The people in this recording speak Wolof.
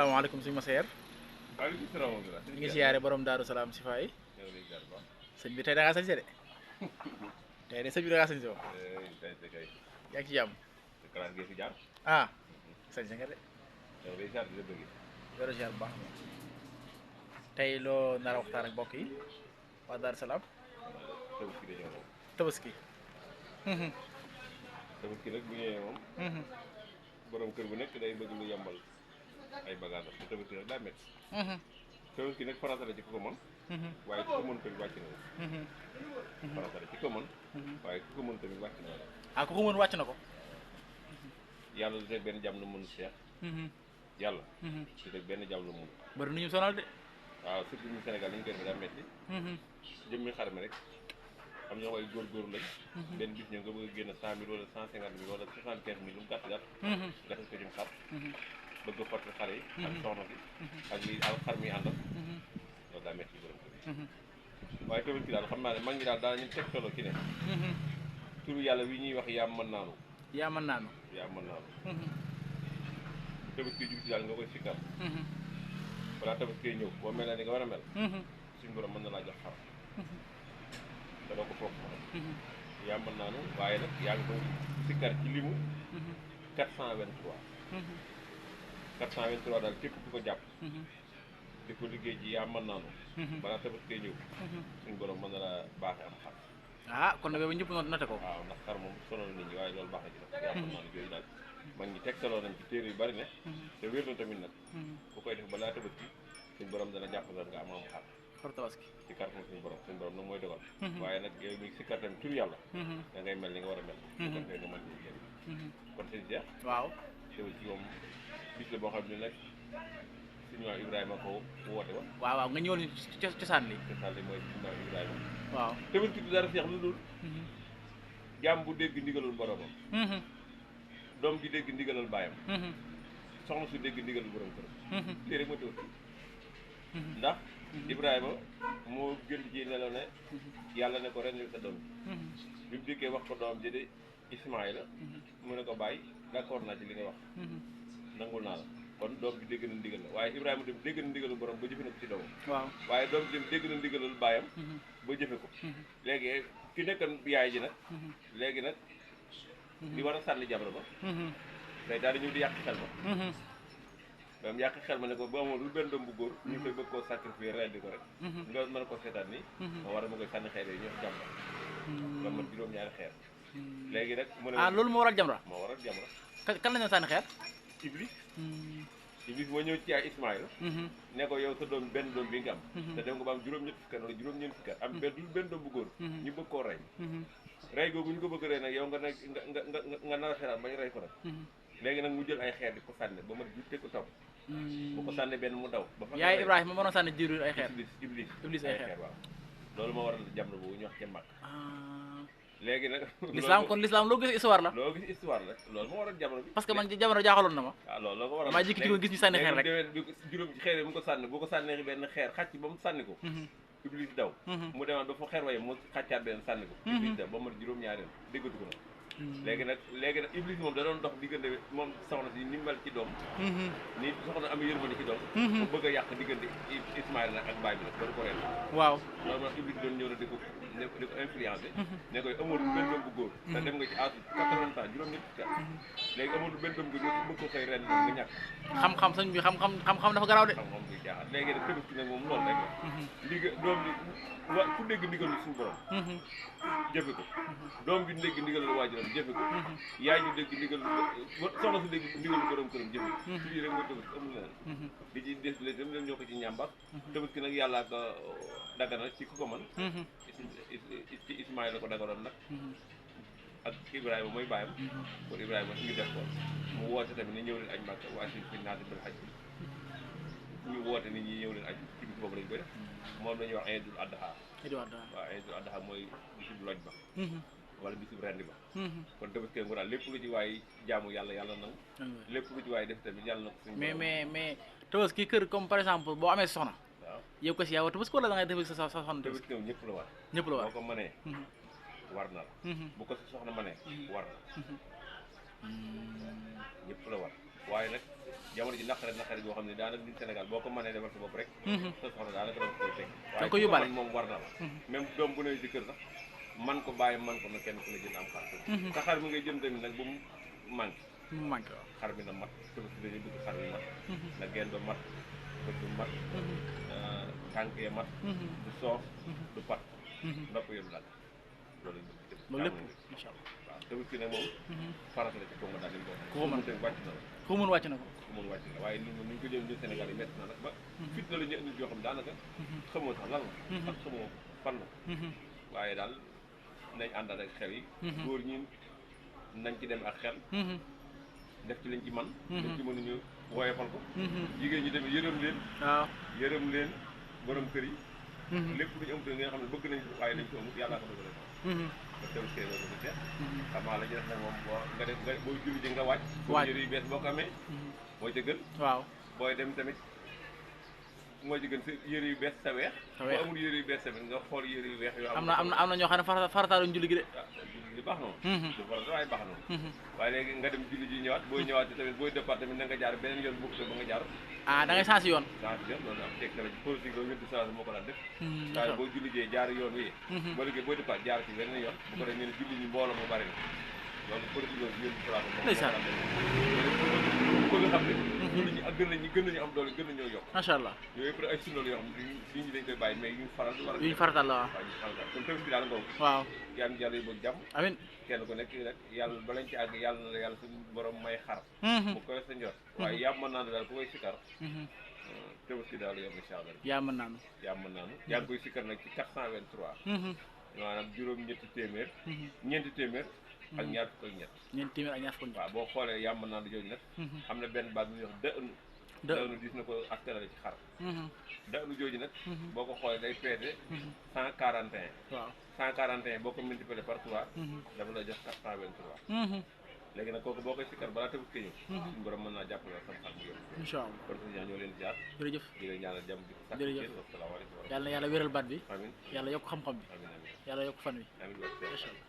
salaamaaleykum suñu maseer waaleykum salaam wa rahmatulah. ñu ngi siyaare borom Daaru Salaam si faay sëñ bi tey da ngaa sañse de tey de sëñ bi da ngaa sañse woon kay yaa ngi ci jàmm classe gi fi jaar. ah sañse nga de yow day jaar di la bëgg. zéro ziar bu baax moom tey loo nar a waxtaan ak mbokk yi waa Daaru Salaam tabaski dañoo moom. tabaski tabaski nag bu ñëwee moom. borom kër bu nekk day bëgg lu yombal ay bagages te tabaski nag daa métti. tabaski nag farata la ci ku ko mën. waaye ku ko mën tamit wàcc na la. farata la ci ko mën. waaye ku ko mën tamit wàcc na la. ah ku ko mën wàcc na ko yàlla du teg benn jàmm lu mën seex. yàlla. du teg benn jàmm lu mën. bari nu ñu sonal de waaw surtout ñu Sénégal li ñu koy def daa métti. jëmmi xar mi rek am ñoo koy góorgóorlu lañ. benn bis ñëw nga bëgg a génn 100 000 wala 150 000 wala 75 000 lu mu gàtt gàtt. nga def ko jëm xar. bëgg a xotti xar yi. ak soxna si. ak lii ak xar mi àndal. loolu daa métti borom kër yi. waaye tabaski daal xam naa ne mag ñi daal ñu teg solo ci ne. turu yàlla wi ñuy wax yaa mën naanu. yaa mën naanu yaa mën naanu. tabaski jub si daal nga koy sikkar. balaa tabaski ñëw boo mel ne ni nga war a mel. suñu borom mën na laa jox xar. te doo ko foog yaa mën naanu waaye nag yaa ngi koy sikkar ci limu 423. 423 daal képp ku ko jàpp. di ko liggéey ji yaa mën naanu. balaa tabaski ñëw. suñu borom mën na la baaxee am xar. ah kon nag yow ñëpp noté ko waaw ndax xar moom sonal nit ñi waaye loolu baax na ci nag. yaa mën naanu yooyu daal mag ñi tegtaloo nañ ci téere yu bari ne. te wér na tamit nag. ku koy def balaa tabaski suñu borom dana jàpp nga am xar. xar tabaski ci kàttan suñu borom nag mooy dogal. waaye nag yow mi si kàttan tur yàlla. da ngay mel ni nga war a mel. bu ko defee nga mën ci génn. kon sëñ Cheikh. waaw tabaski moom bis la boo xam ne nag suñu maam Ibrahima ko woote wa. waaw nga ñëwoon cosaan li cosaan li mooy suñu maam Ibrahima. waaw tabaski du dara Cheikh lu dul. jaam bu dégg ndigalul boromam. doom ji dégg ndigalal baayam. soxna su dégg ndigalul borom këram. lii rek ma tabaski. ndax Ibrahima moo gën ci nelaw ne yàlla ne ko ren sa doom bi mu dikkee wax ko doom ji de Ismaïla mu ne ko bàyyi d'accord naa ci li nga wax nangul naa la kon doom bi dégg na ndigal la waaye Ibrahima dem dégg na ndigalul borom ba jëfe na ko ci doomam waaw waaye doom bi dem dégg na ndigalul baayam ba jëfe ko léegi ki nekkan yaay ji nag léegi nag di war a sànni jabra ba day daal di ñëw di yàq xel ma même yàq xel ma ne ko bu amoon lu benn doom bu góor ñu koy bëgg koo sacrifier rendi ko rek nga mën ko seetaan nii moo war a ma koy sànni xeer yi ñoo jàmra nga mën juróom-ñaari xeer léegi nag mu ne loolu moo waral jamra moo waral jamra kan la ñoo sànni xeer Iblis moo ñëw ci ay Ismaïla ne ko yow sa doom benn doom bi nga am te dem nga ba am juróom-ñett fukki at wala juróom-ñeent fukki at am benn doom bu góor ñu bëgg koo rey googu ñu ko bëgg rey nag yow nga nar a xeeraat bañ rey ko nag léegi nag mu jël ay xeer di ko sànni ba ma jutte ko taw bu ko sànni benn mu daw ba fa yaay Ibrahima mënoon sànni jiiru ay xeer Iblis ay xeer waaw loolu moo waral jamra boobu ñu wax ca mag léegi nag l'islam loo gis histoire la loo gis histoire la loolu moo waral jamra bi parce que man jamono jaaxaloon na ma waaw loolu la ko waral maa jékki ci gis ñu sànni xeer rek bi juróom xeer yi mu ko sànni bu ko sànnee benn xeer xàcc ba mu sànni ko Iblis daw mu demaat ba fa xeer waye mu xàccaat benn sànni ko Iblis daw ba mat juróom-ñaari déggatu ko nag léegi nag Iblis moom da doon dox diggante moom soxna si ni mel ci doom ni soxna am yërmande ci doom mu bëgg a yàq diggante Ismaïla nag ak baay bi nag doon ko reen waaw loolu moo Iblis doon ñëw na di ko influencé ne koy amul benn doom bu góor te dem nga ci âge 80 ans juróom-ñett fukki at léegi amul benn doom bu góor bëgg ko xëy ren nga ñàkk xam-xam sëñ bi xam-xam dafa garaaw de xam-xam buy jaaxal léegi nag tabaski nag moom loolu rek la doom bi ku dégg ndigalu suñu borom jëfe ko doom bi dégg ndigalu waajuram jëfe ko yaay ñu dégg ndigalu soxna si dégg ndigalu borom këram jëfe ko su lii rek mooy tabaski amul leneen di ci des le dem leen ñoo ko ci ñàmbax tabaski nag yàllaa ko dagana ci ku ko mën ci Ismaïla la ko daganoon nag ak Ibrahima mooy bàyyam kon Ibrahima ñu def ko mu woote tamit ni ñëw leen aj Makka waa si naati bil hajj ñu woote nit ñi ñëw leen aj ci bis boobu lañ koy def moom la ñuy wax Iidul Adha waaw Iidul Adha mooy bisub loj ba wala bisub rendi ba kon tabaski ngu daal lépp lu ci waay jaamu yàlla nangu lépp lu ci waay def tamit yàlla na ko suñu mais tabaski kër comme par exemple boo amee soxna waaw yow ko si yaa war tabaski wala da ngay tabaski sa soxna tabaski ñëpp la war boo ko mënee war na la bu ko sa soxna mënee war na ñëpp la war waaye nag jamono ji naqari boo xam ne daanaka ñun Sénégal boo ko mënee defal sa bopp rek sa soxna daanaka dama koy teg da ko yóbbaale moom war na la même doom bu ne ci kër sax man ko bàyyi man ko na kenn ku ne jënd am xar sa xar mi ngay jëm tamit nag bu mu manqué waaw xar mi na mat Tabaski dañuy bëgg xar mi mat na genn ba mat bët bu mat tànk ya mat du soof du pat ndopp yom lag loolu lépp incha allah waaw Tabaski nag moom farata la ci ko nga daal di ku ko mën wàcc na la ku mën wàcc na ko ku mën wàcc na waaye ni ñu ko jëm ñu Sénégal yi métti na nag ba fit na la ñu indi yoo xam daanaka xamoo sax lan la ak xamoo fan la waaye daal nañ àndal ak xel yi góor ñi nañ ci dem ak xel def ci lañ ci man def ci mënuñu woyofal ko jigéen ñi tamit yërëm leen waaw yërëm leen borom kër yi lépp lu ñu am te nga xam ne bëgg nañ waaye dañ ko amut yàllaa ko dogale ba Tabaski loolu du seet xamaa la ñu def nag moom boo nga def nga booy julli ji nga wàcc yëre yu bees boo ko amee mooy ca gën waaw booy dem tamit mooy ci gën sa yëre yu bees sa weex boo amul yëre yu bees tamit nga xool yëre yu weex yoo am na ñoo xam ne farataaluñ julli gi de julli baax noonu du farata waaye baax noonu waaye léegi nga dem julli ji ñëwaat booy ñëwaat tamit booy départ tamit na nga jaar beneen yoon bokk ba nga jaar da ngay changé yoon loolu am teg tamit politique loolu ñun di changé moo ko daan def waaye boo julli jee jaar yoon wi boo liggéey booy départ jaar ci beneen yoon bu ko def ñu ne julli ñi mbooloo mu bari na loolu politique loolu ñun di changé moom bëgg xam ne julli ñi ak gën nañu am doole gën nañoo yokk macha allah yooyu yëpp ay sunna yoo xam ne nit ñi dañ koy bàyyi mais yuñ faral yuñ faratal la waaw kon Tabaski daal ngoogu waaw yàlla yàlla yu bëgg jàmm amiin kenn ku nekk rek yàlla balañ ci àgg yàlla na la yàlla suñu borom may xar bu koy sa njor waaye yàmm mën naa ne daal ku koy sikkar Tabaski daal yomb incha allah yaa mën naanu yaa ngi koy sikkar nag ci 423 maanaam juróom-ñetti téeméer ñeenti téeméer ak ñaar fukk ak ñett ñeenti téeméer ak ñaar fukk waaw boo xoolee yàmm naa jooju nag am na benn baat bu ñuy wax dënu gis na ko askanale ci xar dënu jooju nag boo ko xoolee day peese 141 waaw 141 boo ko multiplié par 3 dafa la jox 423 léegi nag kooku boo koy sikkar balaa Tabaski ñëw suñu borom mën naa jàppale sam xar mu yóbbu incha allah kon suñu ñoo leen ziar jërëjëf di leen ñaanal jàmm di ko jërëjëf asalaamaaleykum yàlla wéral baat bi amiin yàlla yokk xam-xam bi amiin amiin yàlla yokk fan wi amiin incha allah